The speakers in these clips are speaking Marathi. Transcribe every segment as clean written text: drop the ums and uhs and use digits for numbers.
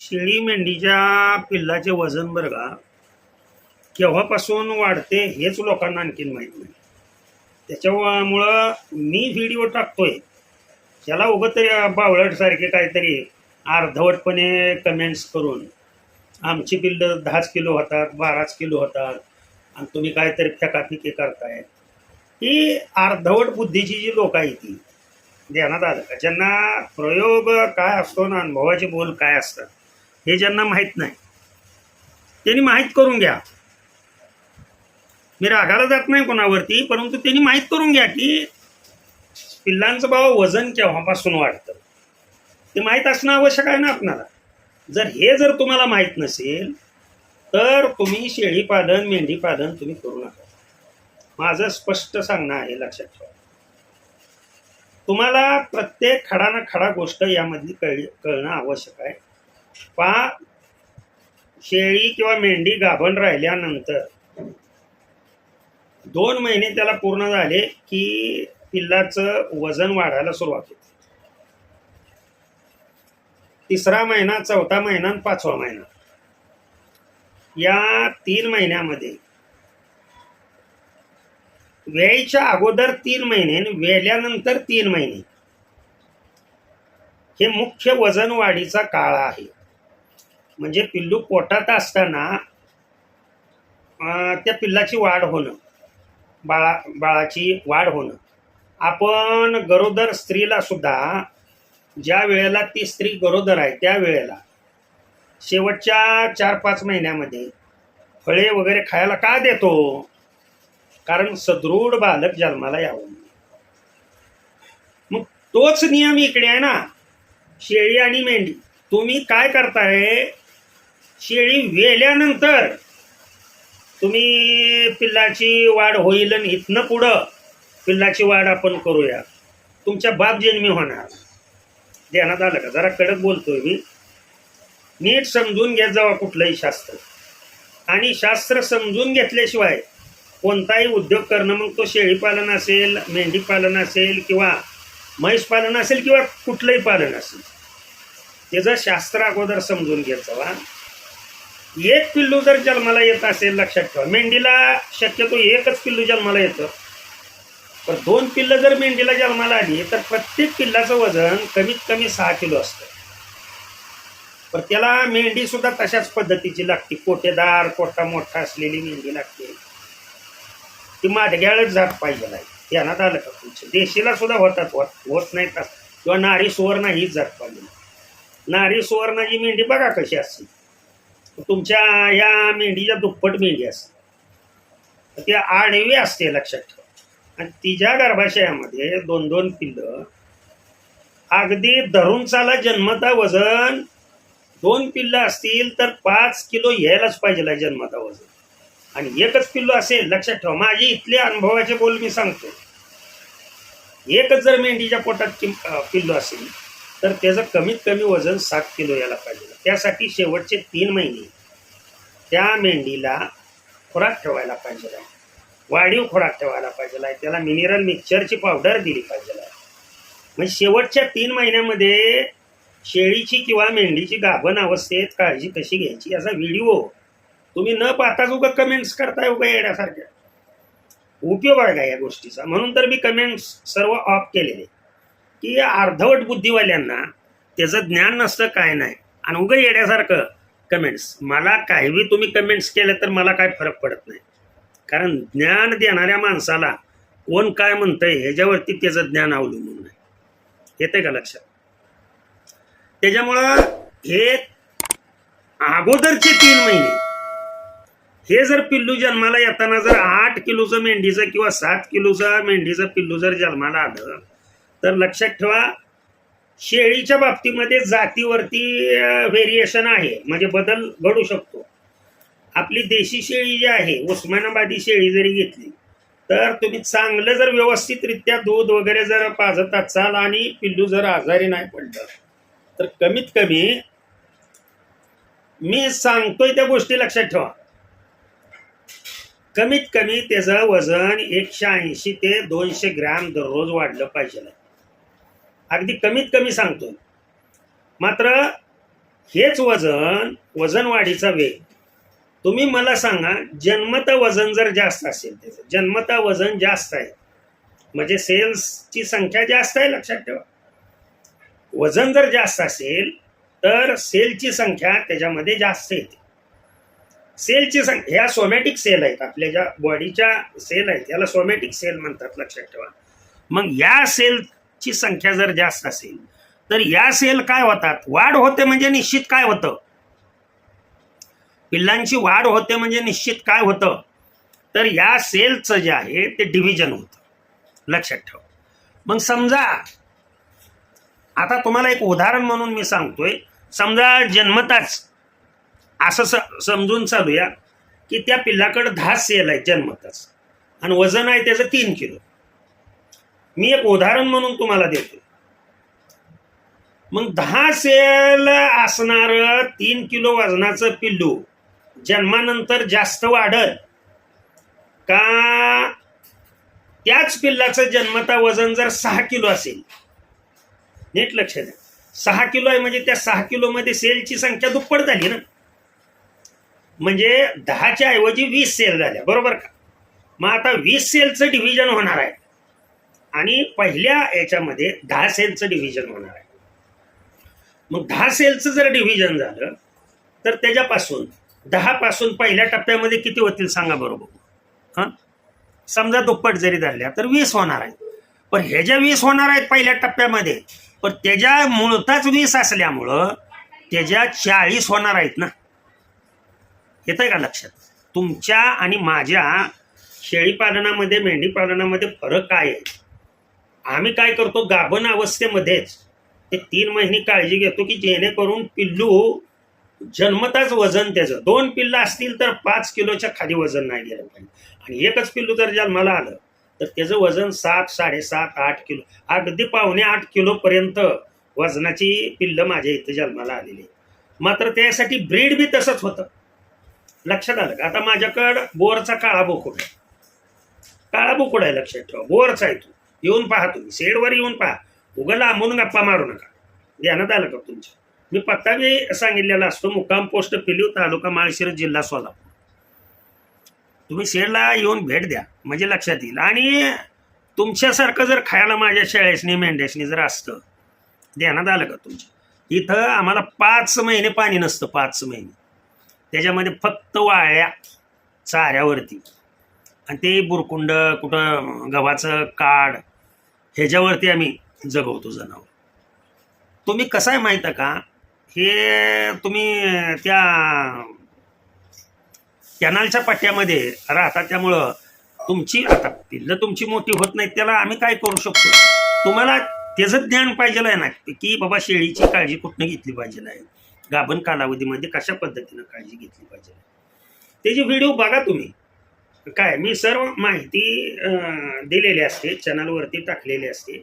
शेळी मेंढीच्या पिल्लाचे वजन बरं का केव्हापासून वाढते हेच लोकांना आणखीन माहीत नाही. त्याच्यामुळं मी व्हिडिओ टाकतोय त्याला उगत बावळटसारखे काहीतरी अर्धवटपणे कमेंट्स करून आमची पिल्लं 10 किलो होतात 12 किलो होतात आणि तुम्ही काहीतरी फेकाफेकी करताय. ही अर्धवट बुद्धीची जी लोक आहेत ती ध्यानात आलं का, ज्यांना प्रयोग काय असतो ना अनुभवाचे बोल काय असतात हे ज्यांना माहीत नाही त्यांनी माहीत करून घ्या. मी रागाला जात नाही कोणावरती, परंतु त्यांनी माहीत करून घ्या की पिल्लांचं बाबा वजन केव्हापासून वाढतं ते माहीत असणं आवश्यक आहे ना आपणाला. जर तुम्हाला माहीत नसेल तर तुम्ही शेळी पालन मेंढी पालन तुम्ही करू नका. माझं स्पष्ट सांगणं आहे, लक्षात ठेवा. तुम्हाला प्रत्येक खडा ना खडा गोष्ट यामधली कळणं आवश्यक आहे. शेळी किंवा मेंढी गाभण राहिल्यानंतर 2 महिने त्याला पूर्ण झाले की पिल्लाचं वजन वाढायला सुरुवात होते. 3रा महिना 4था महिना 5वा महिना या 3 महिन्यामध्ये वेळेच्या अगोदर 3 महिने आणि वेल्यानंतर 3 महिने हे मुख्य वजन वाढीचा काळ आहे. म्हणजे पिल्लू पोटात असताना त्या पिल्लाची वाढ होणं, बाळाची वाढ होणं. आपण गरोदर स्त्रीला सुद्धा ज्या वेळेला ती स्त्री गरोदर आहे त्या वेळेला शेवटच्या 4-5 महिन्यामध्ये फळे वगैरे खायला का देतो? कारण सदृढ बालक जन्माला यावं. मग तोच नियम इकडे आहे ना शेळी आणि मेंढी. तुम्ही काय करताय, शेळी वेल्यानंतर तुम्ही पिल्लाची वाढ होईल आणि इथनं पुढं पिल्लाची वाढ आपण करूया, तुमच्या बाप जन्मी होणार. ध्यानात आलं का? जरा कडक बोलतोय मी, नीट समजून घेत जावा कुठलंही शास्त्र. आणि शास्त्र समजून घेतल्याशिवाय कोणताही उद्योग करणं, मग तो शेळी पालन असेल, मेंढी पालन असेल किंवा म्हैस पालन असेल किंवा कुठलंही पालन असेल, त्याचं शास्त्र अगोदर समजून घेत जावा. एक पिल्लू जर जन्माला येत असेल, लक्षात ठेवा, मेंढीला शक्यतो एकच पिल्लू जन्माला येतं, पण 2 पिल्लं जर मेंढीला जन्माला आली तर प्रत्येक पिल्लाचं वजन कमीत कमी 6 किलो असतं. पण त्याला मेंढी सुद्धा तशाच पद्धतीची लागते, पोटेदार पोटा मोठा असलेली मेंढी लागते. ती माडग्याळच जात पाहिजे नाही. ध्यानात आलं का तुमच्या? देशीला सुद्धा होत नाही किंवा नारी सुवर्ण हीच जात पाहिजे. नारी सुवर्णाची मेंढी बघा कशी असते, तुमच्या या मेंढीच्या दुप्पट मेंढी असते, ती आडवी असते, लक्षात ठेवा. आणि तिच्या गर्भाशयामध्ये 2-2 पिल्लं अगदी धरून चाला. जन्मता वजन 2 पिल्लं असतील तर 5 किलो यायलाच पाहिजे जन्मता वजन. आणि एकच पिल्लू असेल, लक्षात ठेवा, माझी इथले अनुभवाचे बोल मी सांगतो, एकच जर मेंढीच्या पोटात पिल्लू असेल तर त्याचं कमीत कमी वजन 7 किलो यायला पाहिजे. त्यासाठी शेवटचे 3 महिने त्या मेंढीला खुराक ठेवायला पाहिजे, वाढीव खुराक ठेवायला पाहिजे, त्याला मिनरल मिक्सचरची पावडर दिली पाहिजे. म्हणजे शेवटच्या 3 महिन्यामध्ये शेळीची किंवा मेंढीची गाभण अवस्थेत काळजी कशी घ्यायची याचा व्हिडिओ तुम्ही न पाहताच उगा कमेंट्स करताय उगा येण्यासारख्या. उपयोग आहे का या गोष्टीचा? म्हणून तर मी कमेंट्स सर्व ऑफ केलेले की अर्धवट बुद्धिवाल्यांना त्याचं ज्ञान नसतं, काय नाही, आणि उगा येण्यासारखं कमेंट्स. मला काही तुम्ही कमेंट्स केले तर मला काय फरक पडत नाही, कारण ज्ञान देणाऱ्या माणसाला कोण काय म्हणतंय ह्याच्यावरती त्याचं ज्ञान अवलंबून आहे. येते का लक्षात? त्याच्यामुळं हे अगोदरचे 3 महिने हे जर पिल्लू जन्माला येताना जर 8 किलोचं मेंढीचं किंवा 7 किलोचं मेंढीचं पिल्लू जर जन्माला आलं तर लक्षात ठेवा, शेळीच्या बाबतीमध्ये जातीवरती व्हेरिएशन आहे, म्हणजे बदल घडू शकतो. आपली देशी शेळी जी आहे, उस्मानाबादी शेळी जरी घेतली तर तुम्ही चांगलं जर व्यवस्थितरित्या दूध वगैरे जर पाजत असाल आणि पिल्लू जर आजारी नाही पडलं तर कमीत कमी मी सांगतोय त्या गोष्टी लक्षात ठेवा, कमीत कमी त्याचं वजन 180 ते 200 ग्रॅम दररोज वाढलं पाहिजे. अगदी कमीत कमी सांगतो. मात्र हेच वजन वाढीचा वेग. तुम्ही मला सांगा, जन्मता वजन जर जास्त असेल, त्याचं जन्मता वजन जास्त आहे म्हणजे सेल्सची संख्या जास्त आहे, लक्षात ठेवा. वजन जर जास्त असेल तर सेलची संख्या त्याच्यामध्ये जास्त येते. सेलची संख्या, ह्या सोमॅटिक सेल आहेत, आपल्या ज्या बॉडीच्या सेल आहेत याला सोमॅटिक सेल म्हणतात, लक्षात ठेवा. मग या सेलची संख्या जर जास्त असेल तर या सेल काय होतात, वाढ होते म्हणजे निश्चित काय होतं, पिल्लांची वाढ होते म्हणजे निश्चित काय होतं, तर या सेलचं जे आहे ते डिव्हिजन होतं, लक्षात ठेवा. मग समजा आता तुम्हाला एक उदाहरण म्हणून मी सांगतोय, समजा जन्मताच असं समजून चालूया की त्या पिल्लाकडे 10 सेल आहेत जन्मताच आणि वजन आहे त्याचं 3 किलो. मी एक उदाहरण म्हणून तुम्हाला देतो. मग 10 सेल असणार 3 किलो वजनाचं पिल्लू जन्मानंतर जास्त वाढत का त्याच पिल्लाचं जन्मता वजन जर 6 किलो असेल, नीट लक्ष द्या, 6 किलो आहे म्हणजे त्या 6 किलो मध्ये सेलची संख्या दुप्पट झाली ना, म्हणजे 10च्या ऐवजी 20 सेल झाल्या, बरोबर का. मग आता 20 सेलचं डिव्हिजन होणार आहे आणि पहिल्या याच्यामध्ये 10 सेलचं डिव्हिजन होणार आहे. मग 10 सेलचं जर डिव्हिजन झालं तर त्याच्यापासून 10 पासून पहिल्या टप्प्यामध्ये किती होतील सांगा बरोबर. हां, समजा दुप्पट जरी धरल्या तर 20 होणार आहे. पण हे ज्या 20 होणार आहेत पहिल्या टप्प्यामध्ये, पण त्याच्या मूळताच 20 असल्यामुळं त्याच्या 40 होणार आहेत ना. येतंय का लक्षात. तुमच्या आणि माझ्या शेळी पालनामध्ये, मेंढी पालनामध्ये फरक काय आहे. आम्ही काय करतो, गाभण अवस्थेमध्येच ते 3 महिने काळजी घेतो की जेणेकरून पिल्लू जन्मताच वजन त्याचं, 2 पिल्लं असतील तर 5 किलोच्या खाली वजन नाही गेलं पाहिजे, आणि एकच पिल्लू जर जन्माला आलं तर त्याचं वजन 7, 7.5, 8 किलो, अगदी 7.25 किलो पर्यंत वजनाची पिल्लं माझ्या इथं जन्माला आलेली. मात्र त्यासाठी ब्रीड बी तसंच होतं, लक्षात आलं का. आता माझ्याकडं बोरचा काळा बोकुड आहे, लक्षात ठेवा, बोरचा आहे. तो येऊन पहा, तुम्ही शेडवर येऊन पहा, उगा लांबून गप्पा मारू नका. ध्यानात आलं का तुमच्या. मी पत्ता बी सांगितलेला असतो, मुक्काम पोस्ट पिलीव, तालुका माळशिरस, जिल्हा सोलापूर. तुम्ही शेडला येऊन भेट द्या म्हणजे लक्षात येईल. आणि तुमच्यासारखं जर खायला माझ्या शेळ्यासनी मेंढ्यासनी जर असतं, ध्यानात आलं का तुमच्या, इथं आम्हाला 5 महिने पाणी नसतं, 5 महिने. त्याच्यामध्ये फक्त वाळ्या चाऱ्यावरती आणि ते बुरकुंड, कुठं गव्हाचं काड, ह्याच्यावरती आम्ही जगवतो जनावर. तुम्ही कसं आहे माहीत आहे का, हे तुम्ही त्या कॅनलच्या पट्ट्यामध्ये राहतात, त्यामुळं तुमची आता पिल्लं तुमची मोठी होत नाहीत, त्याला आम्ही काय करू शकतो, तुम्हाला त्याचं ज्ञान पाहिजे आहे ना की बाबा शेळीची काळजी कुठनं घेतली पाहिजे आहे, गाभण कालावधीमध्ये कशा पद्धतीनं काळजी घेतली पाहिजे, त्याची व्हिडिओ बघा तुम्ही. काय मी सर्व माहिती दिलेली असते, चॅनलवरती टाकलेली असते.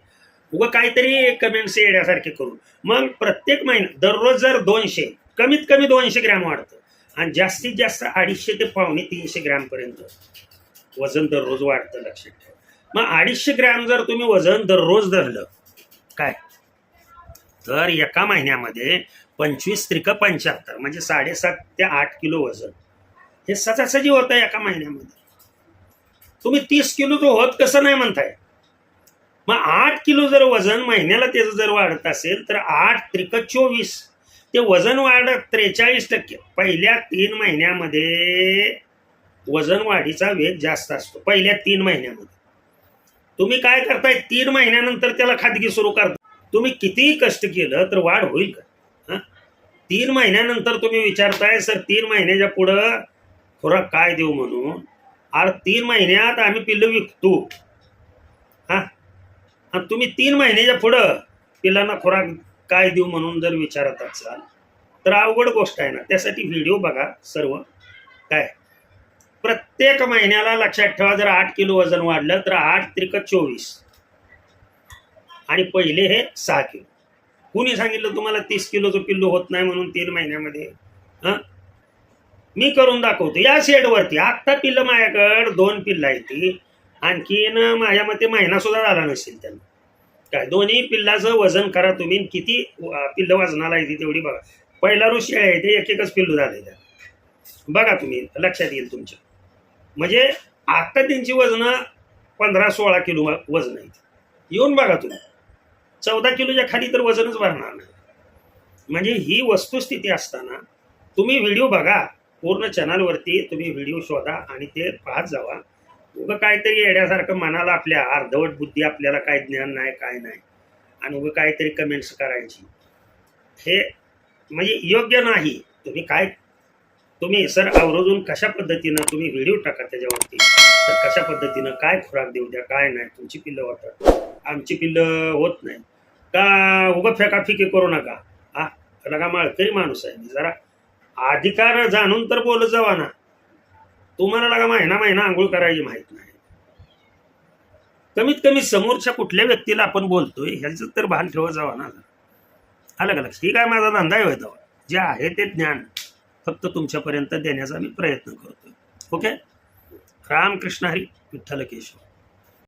उगा काहीतरी कमेंट्स येण्यासारखे करून मग प्रत्येक महिन्यात दररोज जर 200, कमीत कमी 200 ग्रॅम वाढतं आणि जास्तीत जास्त 250 ते 250 ग्रॅमपर्यंत वजन दररोज वाढतं, लक्षात ठेवा. मग 250 ग्रॅम जर तुम्ही वजन दररोज धरलं काय, तर एका महिन्यामध्ये 25 त्रिक 75 म्हणजे 7.5 ते 8 किलो वजन हे सहजासहजी होतं एका महिन्यामध्ये. तुम्ही 30 किलो होत कसं नाही म्हणताय. मग 8 किलो जर वजन महिन्याला त्याचं जर वाढत असेल तर 8 त्रिक 24, ते वजन वाढत 43%. पहिल्या 3 महिन्यामध्ये वजन वाढीचा वेग जास्त असतो, पहिल्या 3 महिन्यामध्ये. तुम्ही काय करताय, 3 महिन्यानंतर त्याला खादगी सुरू करता. तुम्ही कितीही कष्ट केलं तर वाढ होईल का. 3 महिन्यानंतर तुम्ही विचारताय सर 3 महिन्याच्या पुढं खुराक काय देऊ म्हणून. अरे 3 महिन्यात आम्ही पिल्लं विकतो, आणि तुम्ही 3 महिन्याच्या पुढं पिल्लांना खुराक काय देऊ म्हणून जर विचारत असाल तर अवघड गोष्ट आहे ना. त्यासाठी व्हिडिओ बघा सर्व. काय प्रत्येक महिन्याला लक्षात ठेवा, जर 8 किलो वजन वाढलं तर 8 त्रिक 24 आणि पहिले हे 6 किलो. कुणी सांगितलं तुम्हाला 30 किलोचं पिल्लू होत नाही म्हणून 3 महिन्यामध्ये. मी करून दाखवतो या शेडवरती. आत्ता पिल्लं माझ्याकडं 2 पिल्लं आहे ती, आणखीन माझ्या मते महिना सुद्धा झाला नसेल त्यांना. काय दोन्ही पिल्लाचं वजन करा तुम्ही, किती पिल्लं वजनाला येते तेवढी बघा. पहिला ऋषी आहे ते एकच पिल्लू झाले त्या. बघा तुम्ही, लक्षात येईल तुमच्या. म्हणजे आता त्यांची वजनं 15-16 किलो वजन आहेत. येऊन बघा तुम्ही, 14 किलोच्या खाली तर वजनच भरणार नाही. म्हणजे ही वस्तुस्थिती असताना तुम्ही व्हिडिओ बघा, पूर्ण चॅनलवरती तुम्ही व्हिडिओ शोधा आणि ते पाहत जावा. उगं काहीतरी येण्यासारखं मनाला आपल्या अर्धवट बुद्धी, आपल्याला काय ज्ञान नाही काय नाही, आणि उगं काहीतरी कमेंट्स करायची, हे म्हणजे योग्य नाही. तुम्ही सर आवर्जून कशा पद्धतीनं तुम्ही व्हिडिओ टाका त्याच्यावरती, तर कशा पद्धतीनं काय खुराक देऊ द्या, काय नाही. तुमची पिल्लं होतात, आमची पिल्लं होत नाही का? उगं फेकाफिकी करू नका. हा लगा माळकरी माणूस आहे मी, जरा अधिकार जाणून तर बोलत जावा ना. तुम्हाला लगा महिना आंघोळ करायची माहीत नाही. कमीत कमी समोरच्या कुठल्या व्यक्तीला आपण बोलतोय ह्याचं तर भान ठेवत जावा ना. आलं का लक्ष? ही काय माझा धंदा आहे होता, जे आहे ते ज्ञान फक्त तुमच्यापर्यंत देण्याचा मी प्रयत्न करतोय. ओके. रामकृष्ण हरी, विठ्ठल केशव.